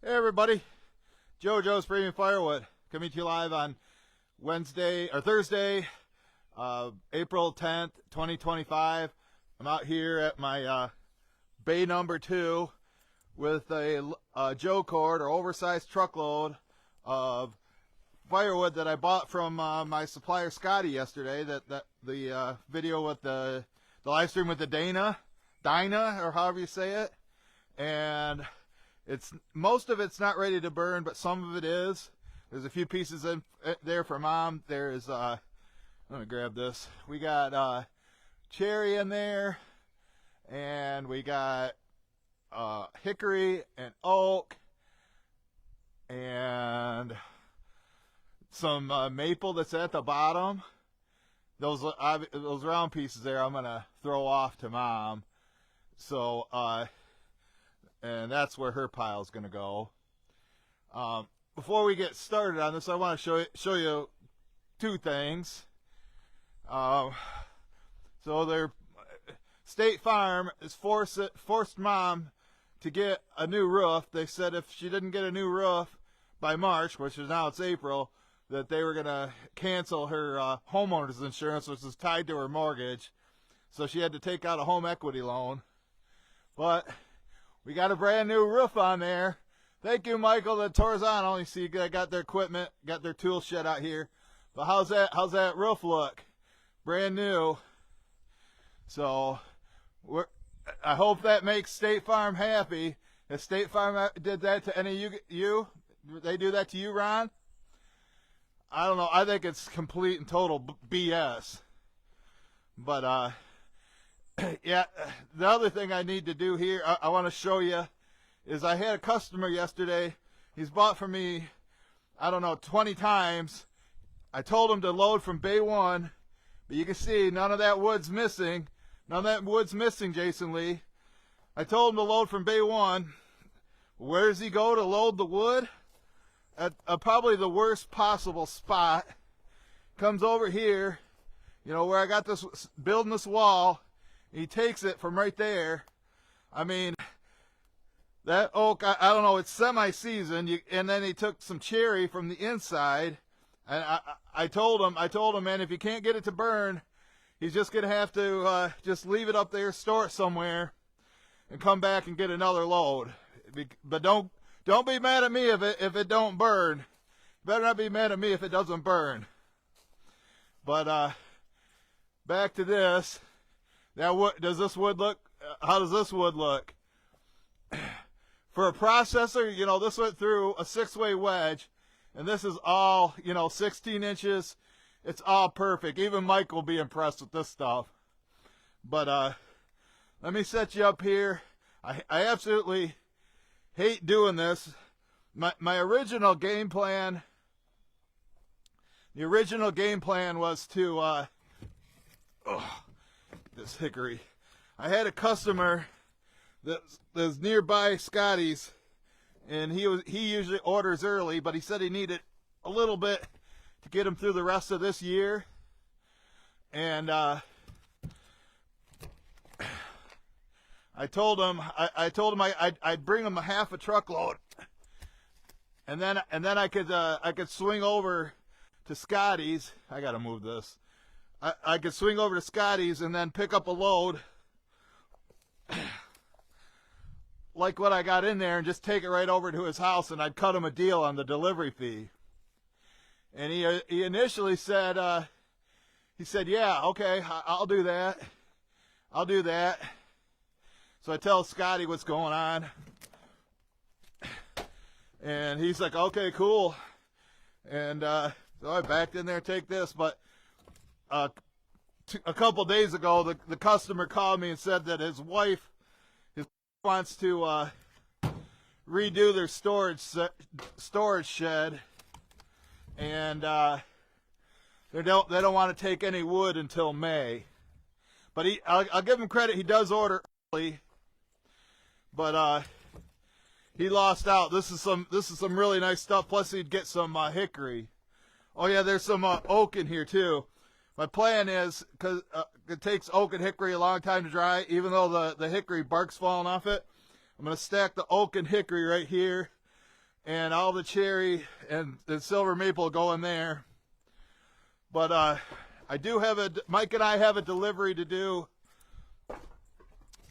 Hey everybody, Joe's Premium Firewood coming to you live on Thursday, April 10th, 2025. I'm out here at my bay number 2 with a Joe Cord or oversized truckload of firewood that I bought from my supplier Scotty yesterday. The video with the live stream with the DYNA or however you say it, and most of it's not ready to burn, but some of it is. There's a few pieces in there for Mom. There's let me grab this. We got cherry in there, and we got hickory and oak, and some maple that's at the bottom. Those round pieces there I'm gonna throw off to Mom. So and that's where her pile is going to go. Before we get started on this, I want to show you two things. So State Farm has forced Mom to get a new roof. They said if she didn't get a new roof by March, which is now it's April, that they were going to cancel her homeowner's insurance, which is tied to her mortgage. So she had to take out a home equity loan. But we got a brand new roof on there. Thank you, Michael, the Torzano. You see, they got their equipment, got their tool shed out here. But how's that roof look? Brand new. So I hope that makes State Farm happy. If State Farm did that to any of you, they do that to you, Ron? I don't know. I think it's complete and total BS. But yeah, the other thing I need to do here, I want to show you, is I had a customer yesterday. He's bought from me, I don't know, 20 times. I told him to load from bay 1, but you can see none of that wood's missing. None of that wood's missing, Jason Lee. I told him to load from bay 1. Where does he go to load the wood? At probably the worst possible spot. Comes over here, you know, where I got this, building this wall. He takes it from right there. I mean, that oak, I don't know, it's semi-seasoned, and then he took some cherry from the inside, and I told him, man, if you can't get it to burn, he's just going to have to just leave it up there, store it somewhere, and come back and get another load. But don't be mad at me if it don't burn. You better not be mad at me if it doesn't burn. But back to this. Now, does this wood look? How does this wood look? For a processor, you know, this went through a 6-way wedge, and this is all, you know, 16 inches. It's all perfect. Even Mike will be impressed with this stuff. But let me set you up here. I absolutely hate doing this. My original game plan. The original game plan was to this hickory. I had a customer that's nearby Scotty's, and he usually orders early, but he said he needed a little bit to get him through the rest of this year. And I told him I'd bring him a half a truckload, and then I could swing over to Scotty's. I gotta move this. I could swing over to Scotty's and then pick up a load like what I got in there and just take it right over to his house, and I'd cut him a deal on the delivery fee. And he initially said, yeah, okay, I'll do that. I'll do that. So I tell Scotty what's going on. And he's like, okay, cool. And so I backed in there, take this, but a couple days ago, the customer called me and said that his wife wants to redo their storage shed, and they don't want to take any wood until May. But I'll give him credit; he does order early, but he lost out. This is some really nice stuff. Plus, he'd get some hickory. Oh yeah, there's some oak in here too. My plan is, because it takes oak and hickory a long time to dry, even though the hickory bark's falling off it, I'm going to stack the oak and hickory right here. and all the cherry and the silver maple go in there. But I do have Mike and I have a delivery to do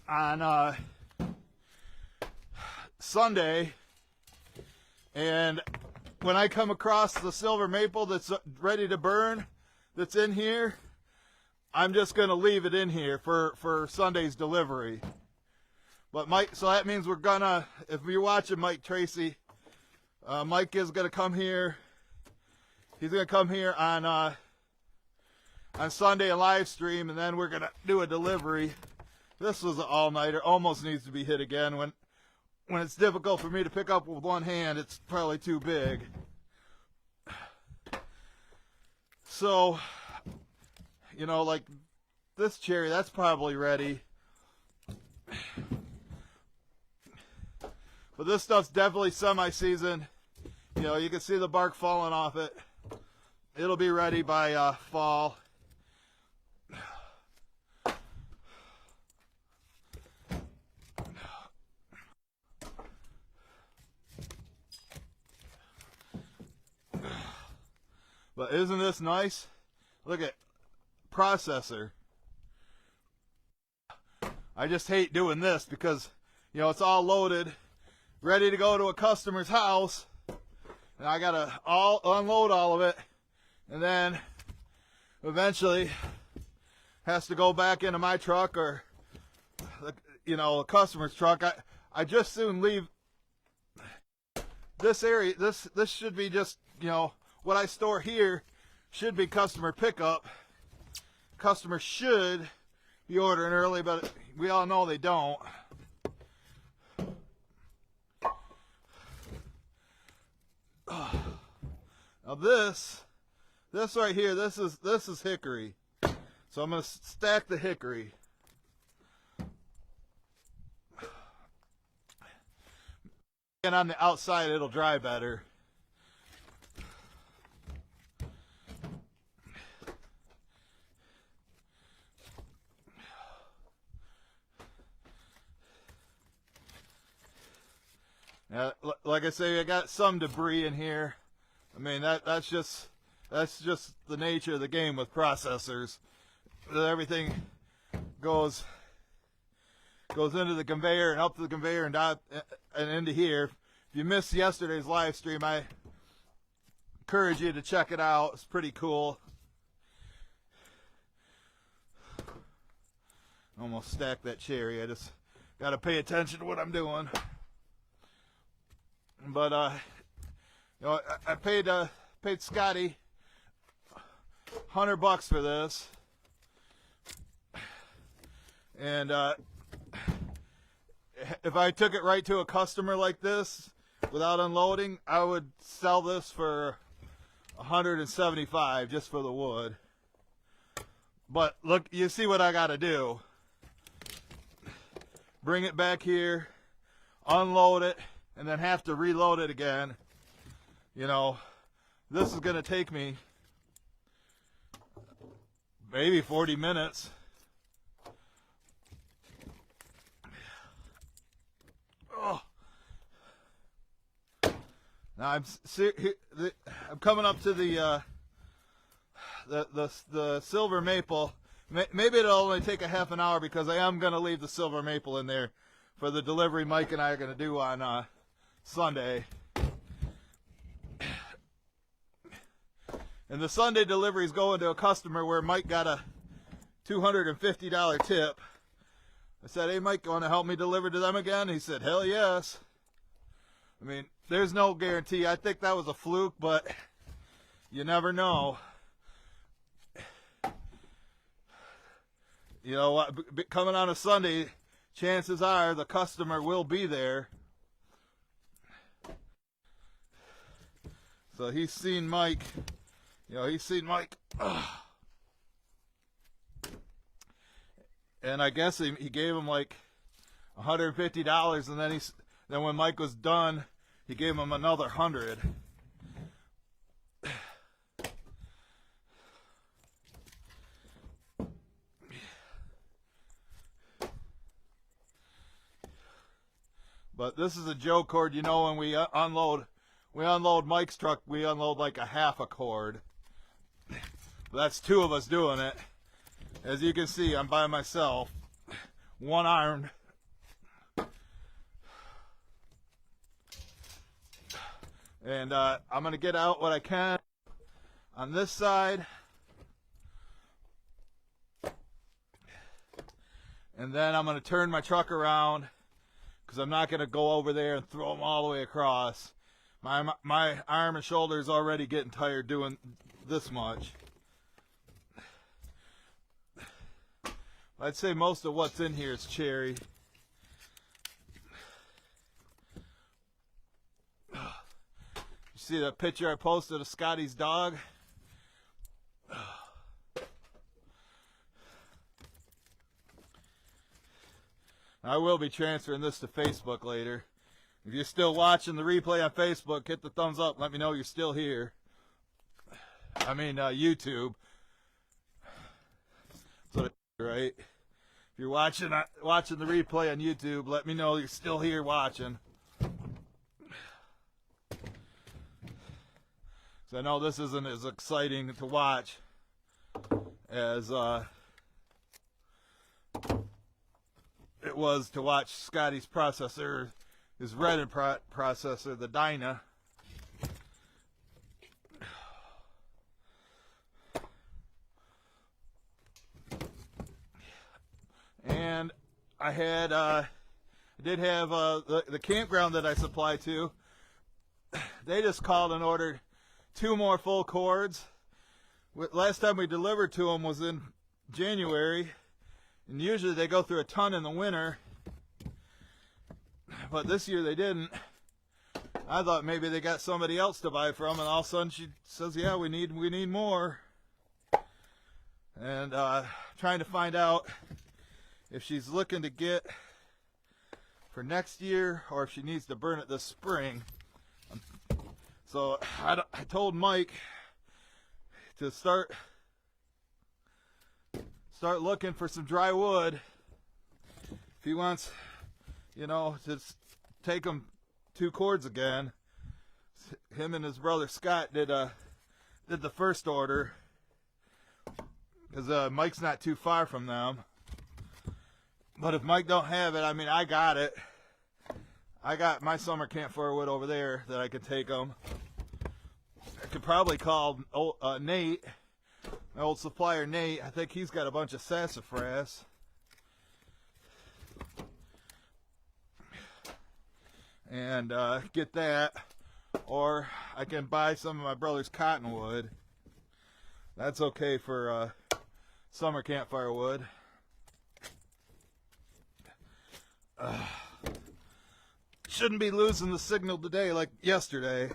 on Sunday, and when I come across the silver maple that's ready to burn, that's in here, I'm just going to leave it in here for Sunday's delivery. But Mike, so that means we're gonna, if you're watching Mike Tracy, Mike is going to come here. He's going to come here on Sunday, a live stream, and then we're going to do a delivery. This was an all-nighter. Almost needs to be hit again. When it's difficult for me to pick up with one hand, it's probably too big. So, you know, like this cherry, that's probably ready. But this stuff's definitely semi-seasoned. You know, you can see the bark falling off it. It'll be ready by fall. But isn't this nice? Look at processor. I just hate doing this because, you know, it's all loaded, ready to go to a customer's house, and I gotta unload all of it, and then eventually has to go back into my truck or, you know, a customer's truck. I just soon leave this area. This should be just, you know, what I store here should be customer pickup. Customers should be ordering early, but we all know they don't. Now this right here, this is hickory. So I'm going to stack the hickory. And on the outside it'll dry better. Now, like I say, I got some debris in here. I mean, that's just the nature of the game with processors. Everything goes into the conveyor and up to the conveyor and into here. If you missed yesterday's live stream, I encourage you to check it out. It's pretty cool. Almost stacked that cherry. I just got to pay attention to what I'm doing. But you know, I paid Scotty $100 for this, and if I took it right to a customer like this without unloading, I would sell this for $175 just for the wood. But look, you see what I got to do. Bring it back here, unload it, and then have to reload it again. You know, this is going to take me maybe 40 minutes. Oh. Now I'm coming up to the silver maple. Maybe it'll only take a half an hour because I am going to leave the silver maple in there for the delivery Mike and I are going to do on Sunday. And the Sunday delivery is going to a customer where Mike got a $250 tip. I said, hey, Mike, you want to help me deliver to them again? He said, hell yes. I mean, there's no guarantee. I think that was a fluke, but you never know. You know what? Coming on a Sunday, chances are the customer will be there. So he's seen Mike. You know, he's seen Mike. And I guess he gave him like $150, and then when Mike was done, he gave him another $100. But this is a Joe Cord. You know, when we unload we unload Mike's truck, we unload like a half a cord. That's two of us doing it. As you can see, I'm by myself, one-armed. And I'm going to get out what I can on this side. And then I'm going to turn my truck around because I'm not going to go over there and throw them all the way across. My arm and shoulder is already getting tired doing this much. I'd say most of what's in here is cherry. You see the picture I posted of Scotty's dog? I will be transferring this to Facebook later. If you're still watching the replay on Facebook, hit the thumbs up. Let me know you're still here. I mean, YouTube. That's what I, right? If you're watching the replay on YouTube, let me know you're still here watching. So I know this isn't as exciting to watch as it was to watch Scotty's processor, his Reddit processor, the DYNA. And I did have the campground that I supply to. They just called and ordered 2 more full cords. Last time we delivered to them was in January, and usually they go through a ton in the winter, but this year they didn't. I thought maybe they got somebody else to buy from, and all of a sudden she says, yeah, we need more. And trying to find out if she's looking to get for next year or if she needs to burn it this spring. So I told Mike to start looking for some dry wood. If he wants, you know, to take him 2 cords again. Him and his brother Scott did the first order because Mike's not too far from them. But if Mike don't have it, I mean, I got it. I got my summer camp firewood over there that I could take them. I could probably call Nate, my old supplier Nate. I think he's got a bunch of sassafras. And get that. Or I can buy some of my brother's cottonwood. That's okay for summer camp firewood. Shouldn't be losing the signal today like yesterday.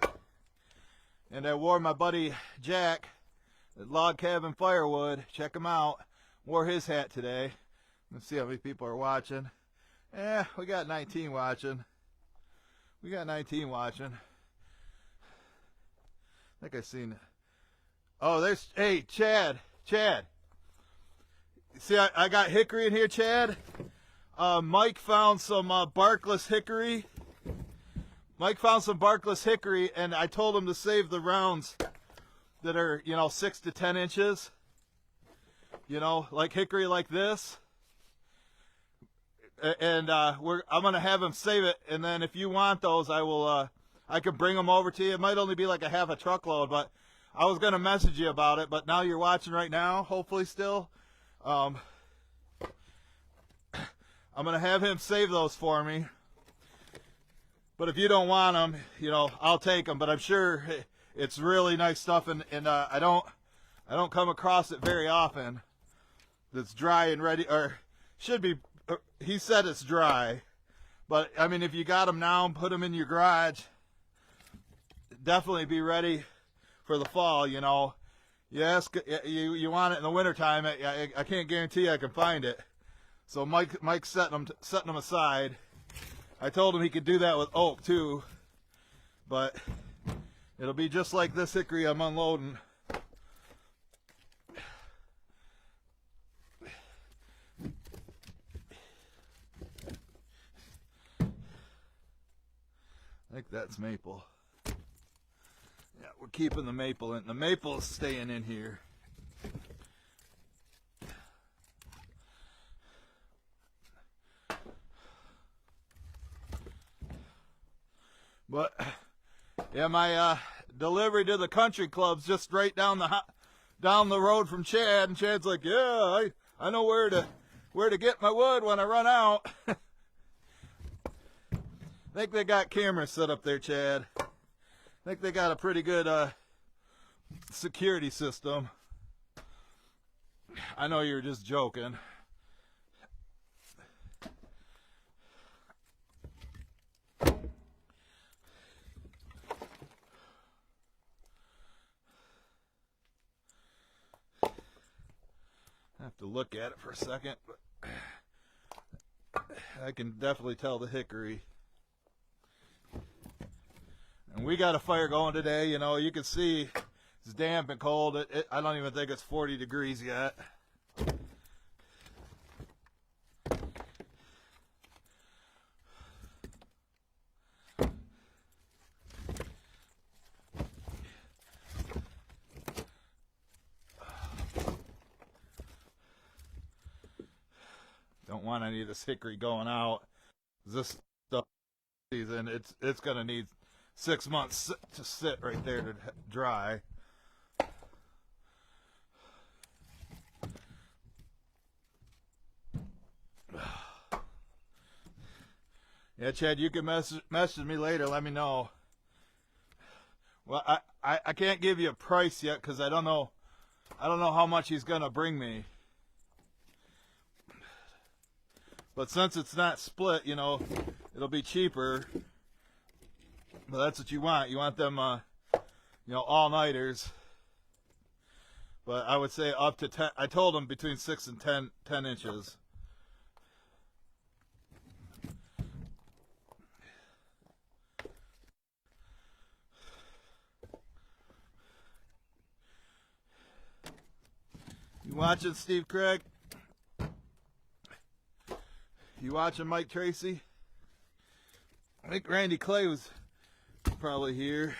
And I wore my buddy Jack at Log Cabin Firewood. Check him out. Wore his hat today. Let's see how many people are watching. We got 19 watching. We got 19 watching. I think I seen it. Oh, there's, hey, Chad. See, I got hickory in here, Chad. Mike found some barkless hickory. Mike found some barkless hickory, and I told him to save the rounds that are, 6 to 10 inches. Like hickory like this. And I'm gonna have him save it, and then if you want those, I can bring them over to you. It might only be like a half a truckload, but I was gonna message you about it. But now you're watching right now, hopefully still. I'm gonna have him save those for me. But if you don't want them, I'll take them. But I'm sure it's really nice stuff, and I don't come across it very often. That's dry and ready, or should be. He said it's dry, but I mean, if you got them now and put them in your garage, definitely be ready for the fall. Yes, you want it in the wintertime. I can't guarantee I can find it. So Mike's setting them aside. I told him he could do that with oak too, but it'll be just like this hickory I'm unloading. I think that's maple. Yeah, we're keeping the maple in. The maple is staying in here. But yeah, my delivery to the country club's just right down the road from Chad, and Chad's like, yeah, I know where to get my wood when I run out. I think they got cameras set up there, Chad. I think they got a pretty good security system. I know you're just joking. I have to look at it for a second, but I can definitely tell the hickory. And we got a fire going today. You know, you can see it's damp and cold. I don't even think it's 40 degrees yet. Don't want any of this hickory going out. This stuff season, it's gonna need 6 months to sit right there to dry. Yeah, Chad, you can message me later. Let me know. Well, I can't give you a price yet because I don't know how much he's gonna bring me. But since it's not split, you know, it'll be cheaper. But that's what you want. You want them, you know, all-nighters. But I would say up to 10. I told him between 6 and 10 inches. You watching, Steve Craig? You watching, Mike Tracy? I think Randy Clay was probably here.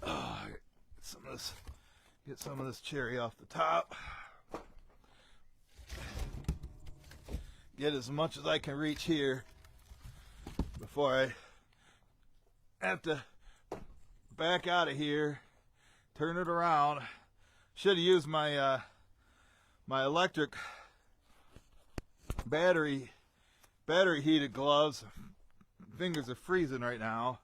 Oh, get some of this cherry off the top. Get as much as I can reach here before I have to back out of here, turn it around. Should have used my my electric battery heated gloves. Fingers are freezing right now.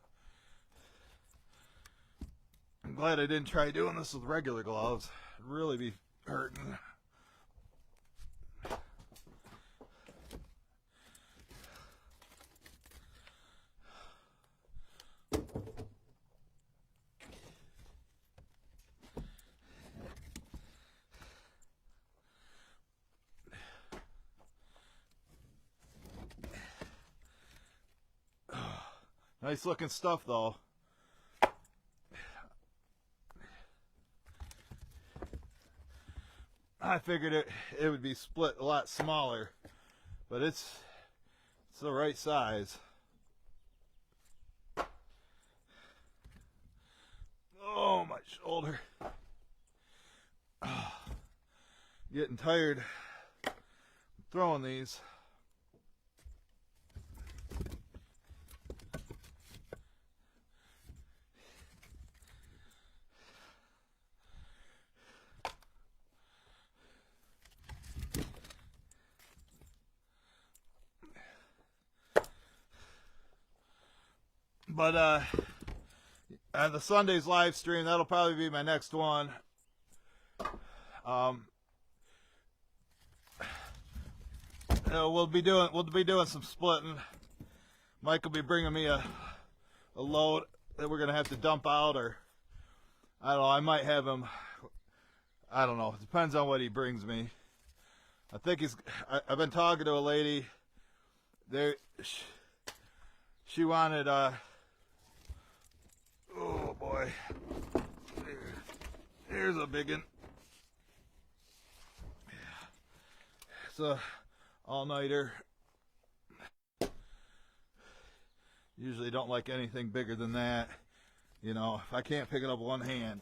I'm glad I didn't try doing this with regular gloves. It'd really be hurting. Nice looking stuff though. I figured it would be split a lot smaller, but it's the right size. Oh, my shoulder. Getting tired throwing these. But on the Sunday's live stream, that'll probably be my next one. We'll be doing some splitting. Mike will be bringing me a load that we're gonna have to dump out, or I don't know. I might have him. I don't know. It depends on what he brings me. I think I've been talking to a lady. She wanted oh boy, here's a big one. It's a all-nighter. Usually don't like anything bigger than that. You know, if I can't pick it up with one hand,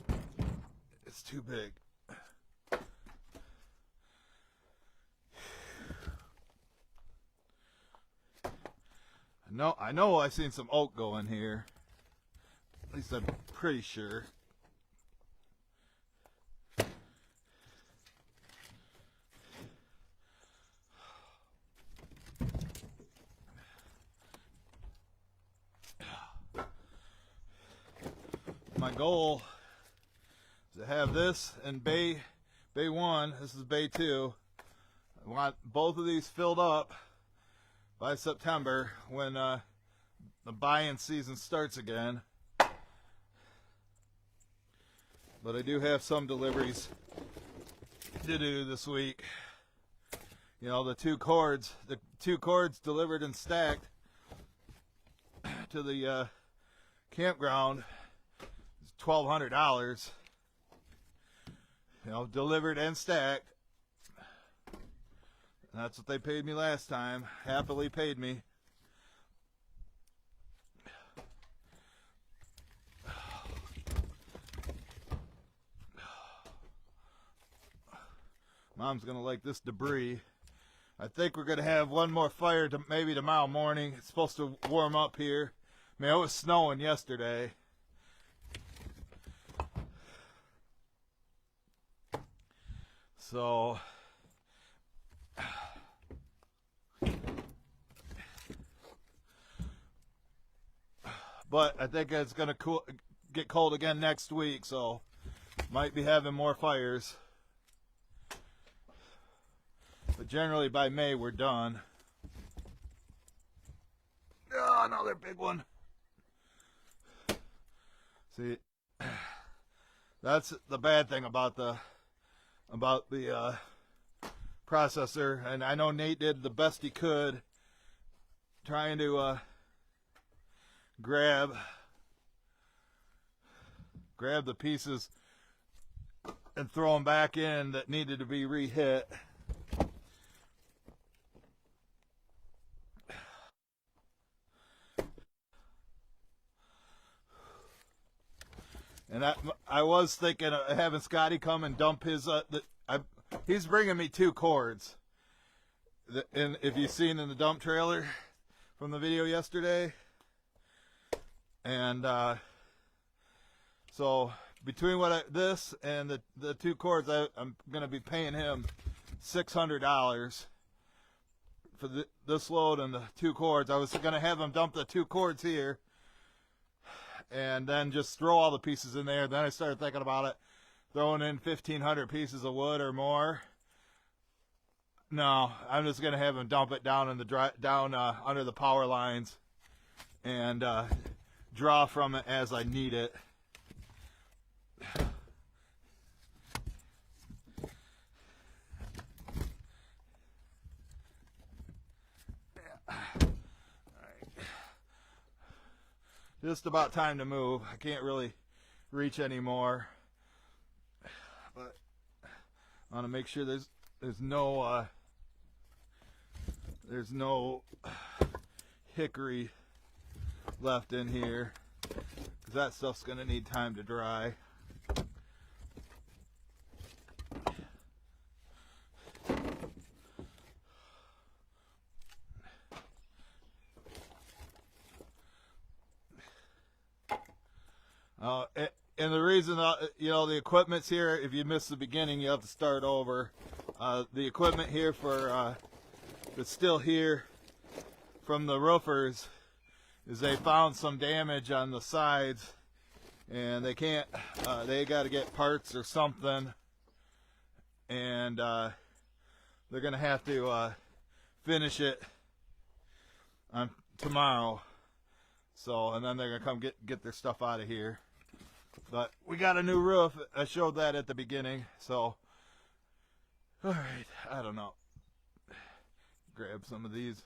it's too big. I know I seen some oak go in here. At least I'm pretty sure. My goal is to have this in bay 1. This is bay 2. I want both of these filled up by September when the buying season starts again. But I do have some deliveries to do this week. You know, the two cords delivered and stacked to the campground is $1,200. You know, delivered and stacked. And that's what they paid me last time. Happily paid me. Mom's gonna like this debris. I think we're gonna have one more fire maybe tomorrow morning. It's supposed to warm up here. Man, it was snowing yesterday. So but I think it's gonna get cold again next week, so might be having more fires. But generally by May we're done. Oh, another big one. See, that's the bad thing about the processor, and I know Nate did the best he could trying to grab the pieces and throw them back in that needed to be re-hit. And I was thinking of having Scotty come and dump his. He's bringing me 2 cords. And if you've seen in the dump trailer from the video yesterday, and so between this and the 2 cords, I'm going to be paying him $600 for this load and the 2 cords. I was going to have him dump the 2 cords here, and then just throw all the pieces in there. Then I started thinking about it, throwing in 1,500 pieces of wood or more. No, I'm just gonna have him dump it down in the under the power lines, and draw from it as I need it. Just about time to move. I can't really reach anymore, but I want to make sure there's no hickory left in here, because that stuff's going to need time to dry. And the reason, you know, the equipment's here. If you miss the beginning, you have to start over. The equipment here that's still here from the roofers is they found some damage on the sides, and they can't. They got to get parts or something, and they're gonna have to finish it on tomorrow. So, and then they're gonna come get their stuff out of here. But we got a new roof. I showed that at the beginning. So, all right, I don't know. Grab some of these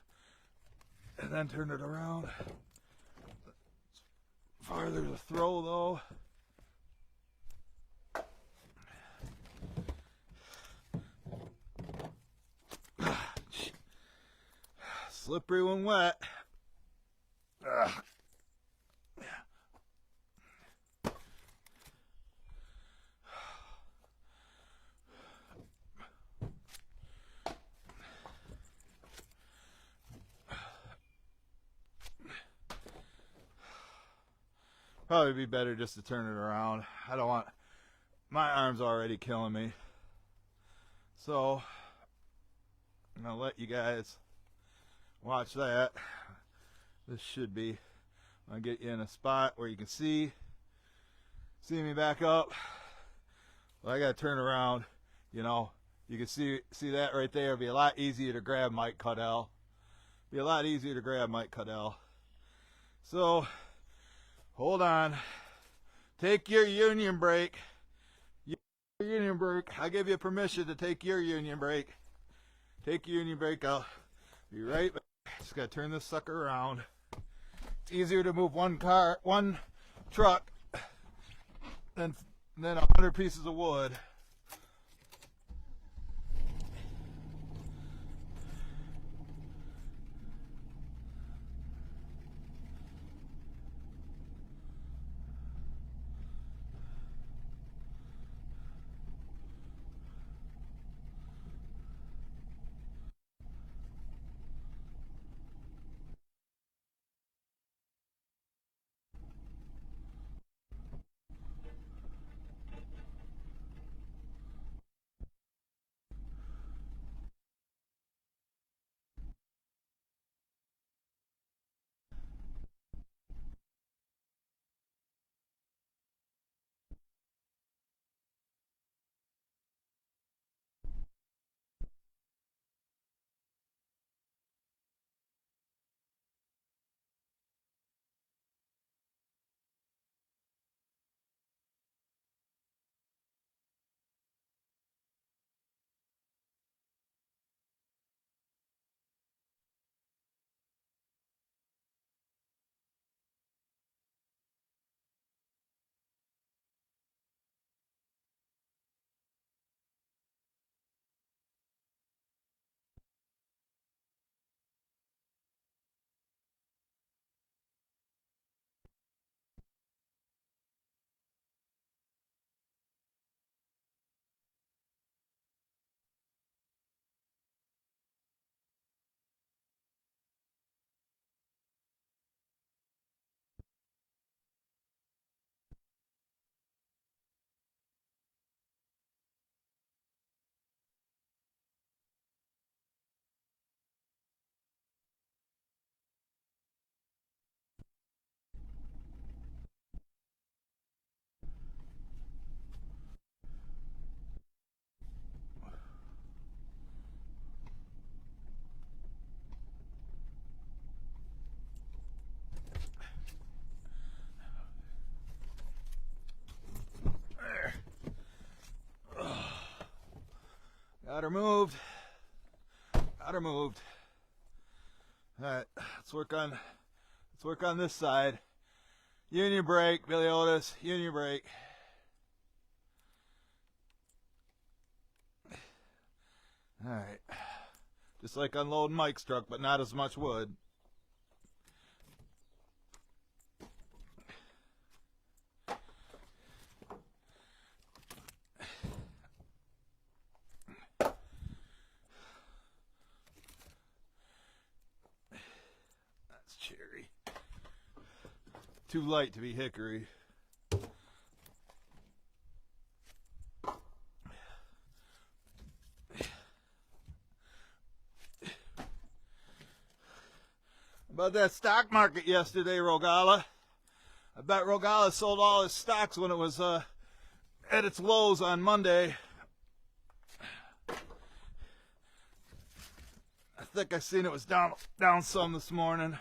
and then turn it around. Farther to throw though. Slippery when wet. Ugh. Probably be better just to turn it around. I don't want, my arm's already killing me. So I'm gonna let you guys watch that. This should be, I'm gonna get you in a spot where you can see me back up. Well, I gotta turn around, you know. You can see that right there. It'd be a lot easier to grab Mike Cuddell. Be a lot easier to grab Mike Cuddell. So hold on. Take your union break. Your union break. I give you permission to take your union break. Take your union break. I'll be right back. Just gotta turn this sucker around. It's easier to move one truck than 100 pieces of wood. Got her moved. Got her moved. All right, let's work on this side. Union brake, Billy Otis. Union brake. All right, just like unloading Mike's truck, but not as much wood. Cherry. Too light to be hickory. About that stock market yesterday, Rogala. I bet Rogala sold all his stocks when it was at its lows on Monday. I think I seen it was down some this morning.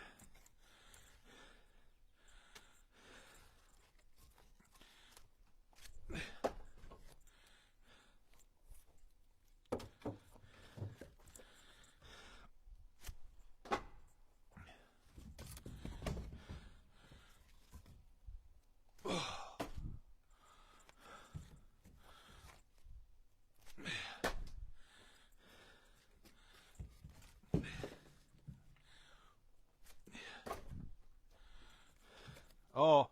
Oh,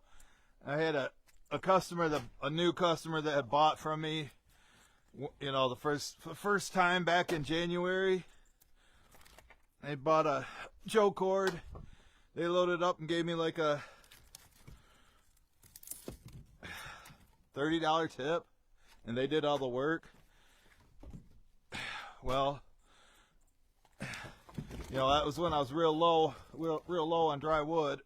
I had a customer, a new customer that had bought from me, you know, the first time back in January. They bought a Joe Cord. They loaded up and gave me like a $30 tip, and they did all the work. Well, you know, that was when I was real low on dry wood,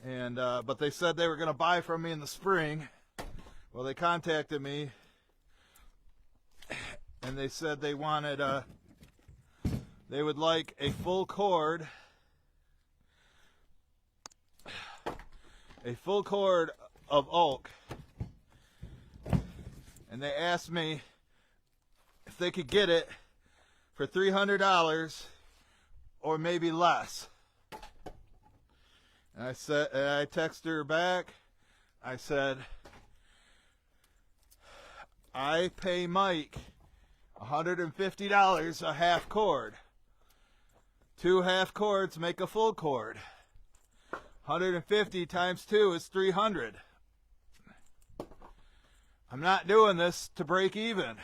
and but they said they were going to buy from me in the spring. Well, they contacted me, and they said they wanted they would like a full cord of oak, and they asked me if they could get it for $300 or maybe less. And I said, and I texted her back. I said, I pay Mike $150 a half cord. 2 half cords make a full cord. 150 times 2 is 300. I'm not doing this to break even.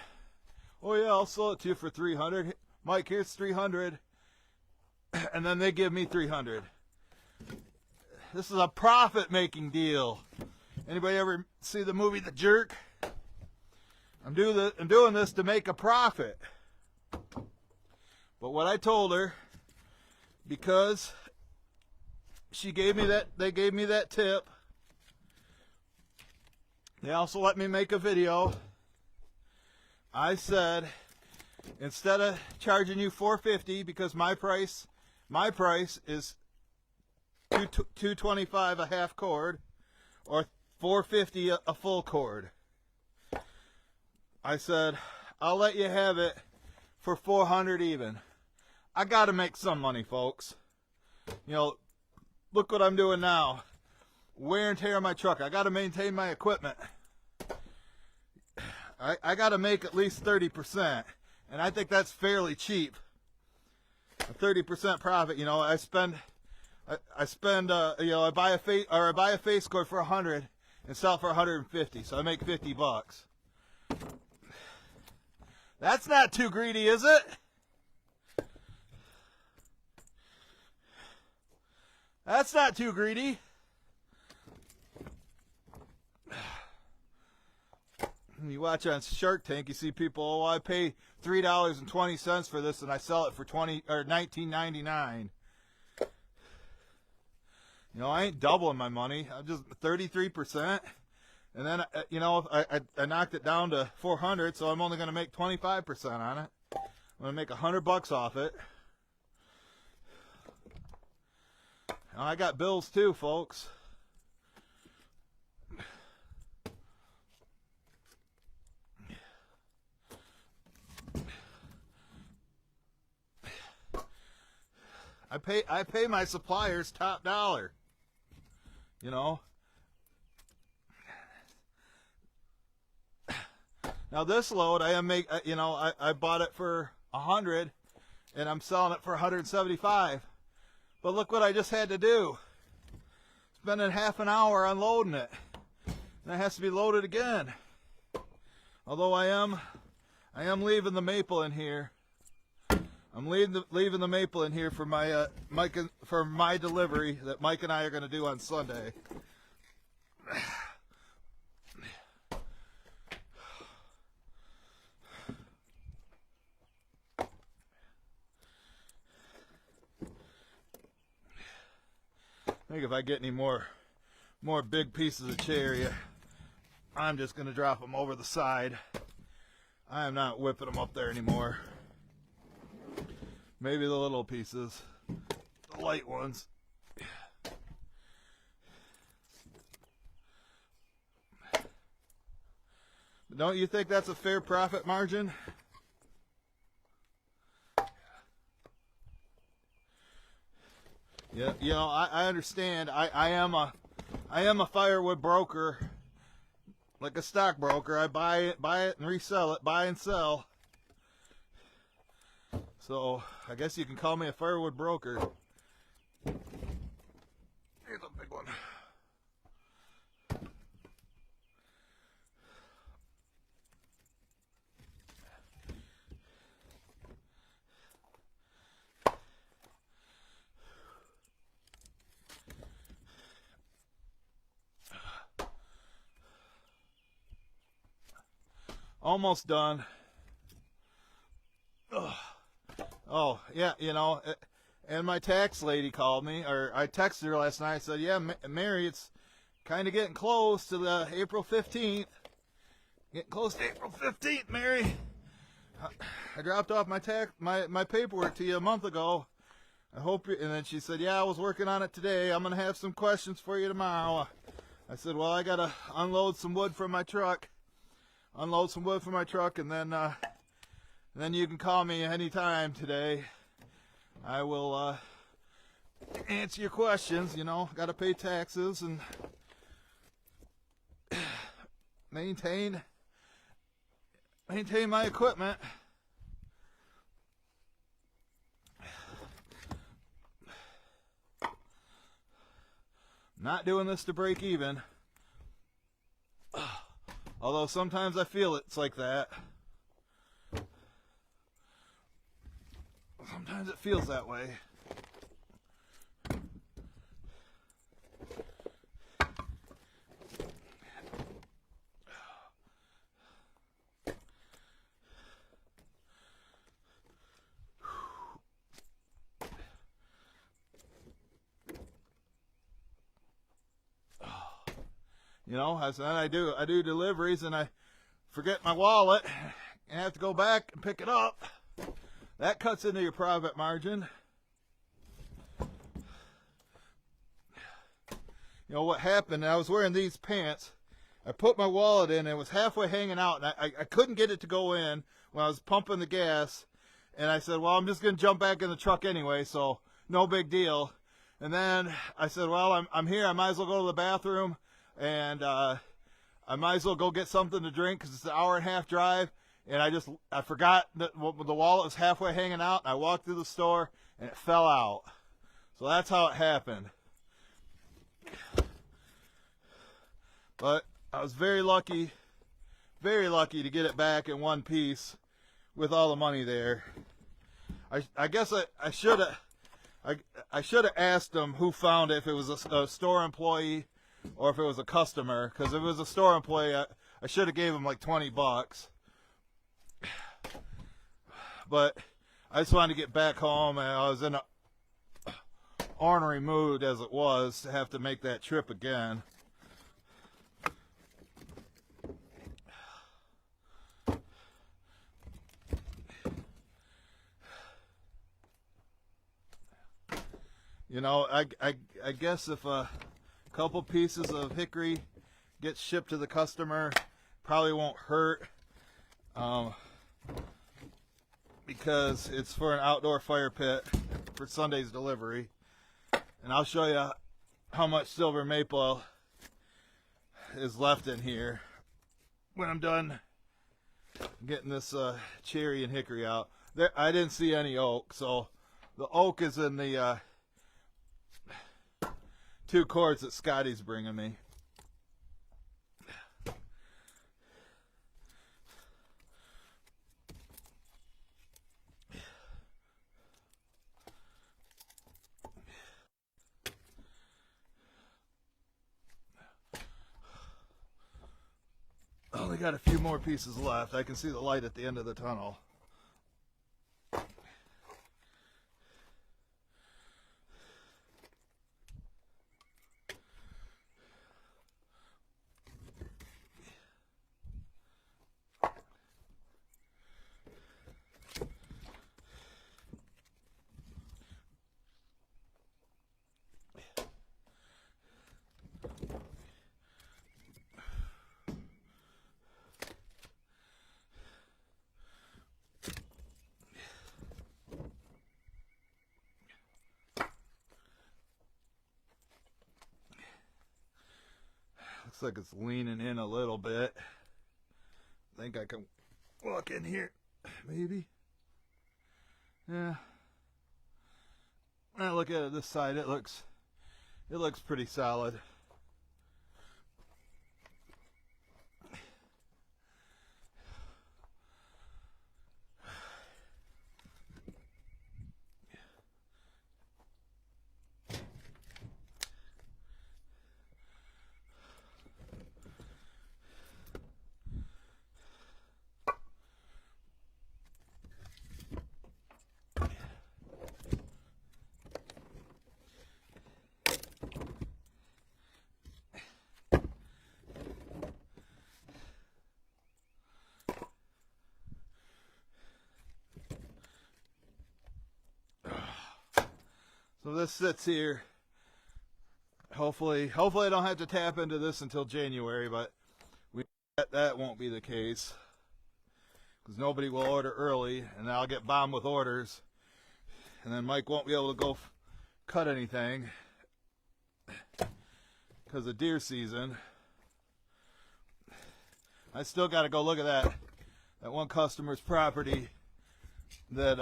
Oh yeah, I'll sell it to you for 300. Mike, here's 300. And then they give me 300. This is a profit-making deal. Anybody ever see the movie The Jerk? I'm doing this to make a profit. But what I told her, because they gave me that tip, they also let me make a video. I said, instead of charging you $450, because my price is $225 a half cord, or $450 a full cord. I said, I'll let you have it for $400 even. I got to make some money, folks. You know, look what I'm doing now. Wear and tear on my truck. I got to maintain my equipment. I got to make at least 30%, and I think that's fairly cheap. A 30% profit. You know, I buy a face cord for $100 and sell it for $150, so I make $50. That's not too greedy, is it? That's not too greedy. You watch on Shark Tank, you see people, oh, I pay $3.20 for this and I sell it for $19.99. You know, I ain't doubling my money. I'm just 33%. And then, you know, I knocked it down to $400, so I'm only going to make 25% on it. I'm going to make $100 off it. Now, I got bills too, folks. I pay my suppliers top dollar. You know. Now this load I bought it for $100 and I'm selling it for $175. But look what I just had to do. Spending half an hour unloading it. And it has to be loaded again. Although I am leaving the maple in here. I'm leaving the maple in here for my for my delivery that Mike and I are going to do on Sunday. I think if I get any more big pieces of cherry, I'm just going to drop them over the side. I am not whipping them up there anymore. Maybe the little pieces, the light ones. Don't you think that's a fair profit margin? Yeah, you know, I understand. I am a firewood broker, like a stockbroker. I buy it and resell it, buy and sell. So I guess you can call me a firewood broker. Here's a big one. Almost done. Ugh. Oh, yeah, you know, and my tax lady called me, or I texted her last night. I said, yeah, Mary, it's kind of getting close to the April 15th. Getting close to April 15th, Mary. I dropped off my paperwork to you a month ago. I hope you, and then she said, yeah, I was working on it today. I'm going to have some questions for you tomorrow. I said, well, I got to unload some wood from my truck. Unload some wood from my truck, and then you can call me anytime today. I will answer your questions. You know, got to pay taxes and maintain my equipment. Not doing this to break even. Although sometimes I feel it's like that. Sometimes it feels that way. You know, I do deliveries and I forget my wallet and have to go back and pick it up. That cuts into your profit margin. You know what happened? I was wearing these pants. I put my wallet in and it was halfway hanging out, and I couldn't get it to go in when I was pumping the gas. And I said, well, I'm just going to jump back in the truck anyway, so no big deal. And then I said, well, I'm here. I might as well go to the bathroom, and I might as well go get something to drink because it's an hour-and-a-half drive. And I forgot that the wallet was halfway hanging out. I walked through the store and it fell out. So that's how it happened. But I was very lucky to get it back in one piece with all the money there. I guess I should have asked them who found it, if it was a store employee or if it was a customer. Because if it was a store employee, I should have gave them like $20. But I just wanted to get back home, and I was in a ornery mood as it was to have to make that trip again. You know, I guess if a couple pieces of hickory gets shipped to the customer, probably won't hurt. Because it's for an outdoor fire pit for Sunday's delivery. And I'll show you how much silver maple is left in here when I'm done getting this cherry and hickory out. There, I didn't see any oak, so the oak is in the 2 cords that Scotty's bringing me. Only got a few more pieces left. I can see the light at the end of the tunnel. Looks like it's leaning in a little bit. I think I can walk in here, maybe. Yeah. When I look at it this side, it looks pretty solid. So this sits here. Hopefully I don't have to tap into this until January, but that won't be the case because nobody will order early, and I'll get bombed with orders, and then Mike won't be able to go cut anything because of deer season. I still got to go look at that one customer's property that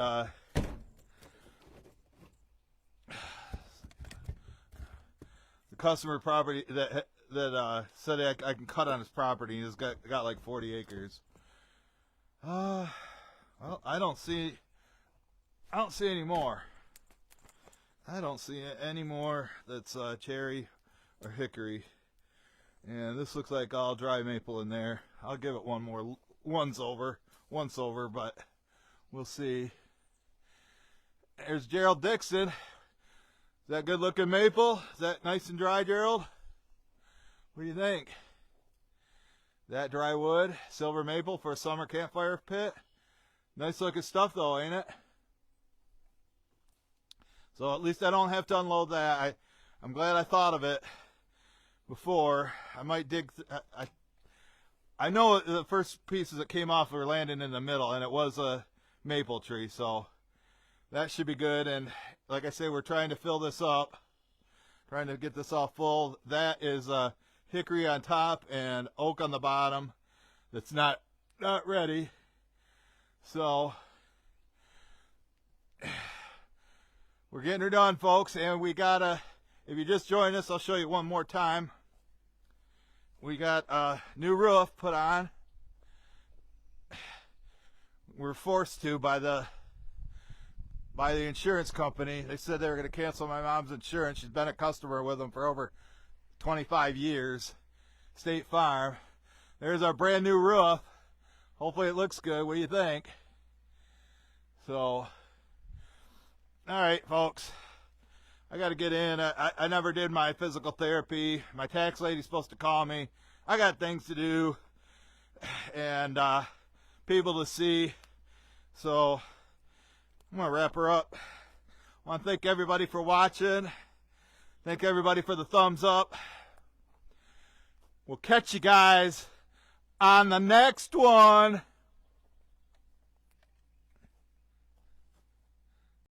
the customer property that said I can cut on his property. He's got like 40 acres. Well, I don't see any more. I don't see any more that's cherry or hickory. And this looks like all dry maple in there. I'll give it one more once over, but we'll see. There's Gerald Dixon. Is that good looking maple? Is that nice and dry, Gerald? What do you think? That dry wood, silver maple for a summer campfire pit. Nice looking stuff though, ain't it? So at least I don't have to unload that. I'm glad I thought of it before. I might dig. I know the first pieces that came off were landing in the middle, and it was a maple tree, so that should be good. And like I say, we're trying to fill this up, trying to get this all full. That is hickory on top and oak on the bottom. That's not ready. So we're getting her done, folks, and we gotta. If you just joined us, I'll show you one more time. We got a new roof put on. We're forced to by the insurance company. They said they were going to cancel my mom's insurance. She's been a customer with them for over 25 years. State Farm. There's our brand new roof. Hopefully it looks good. What do you think? So, all right, folks. I got to get in. I never did my physical therapy. My tax lady's supposed to call me. I got things to do and people to see. So I'm going to wrap her up. I want to thank everybody for watching. Thank everybody for the thumbs up. We'll catch you guys on the next one.